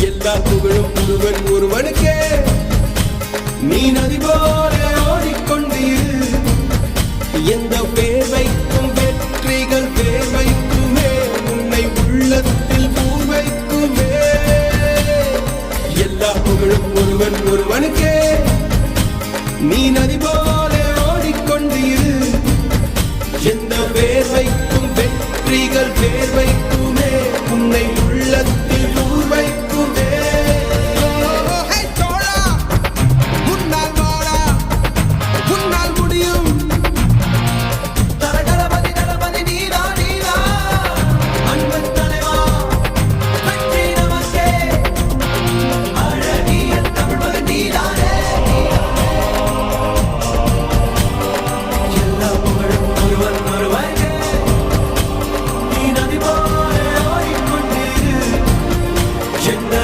எல்லா புகழும் ஒருவனுக்கே. நீ நதி போல ஓடிக்கொண்டீர். எந்த பேர் வைக்கும் வெற்றிகள் பேர் வைக்குமே, உன்னை உள்ளத்தில் பூர் வைக்குமே. எல்லா புகழும் ஒருவன்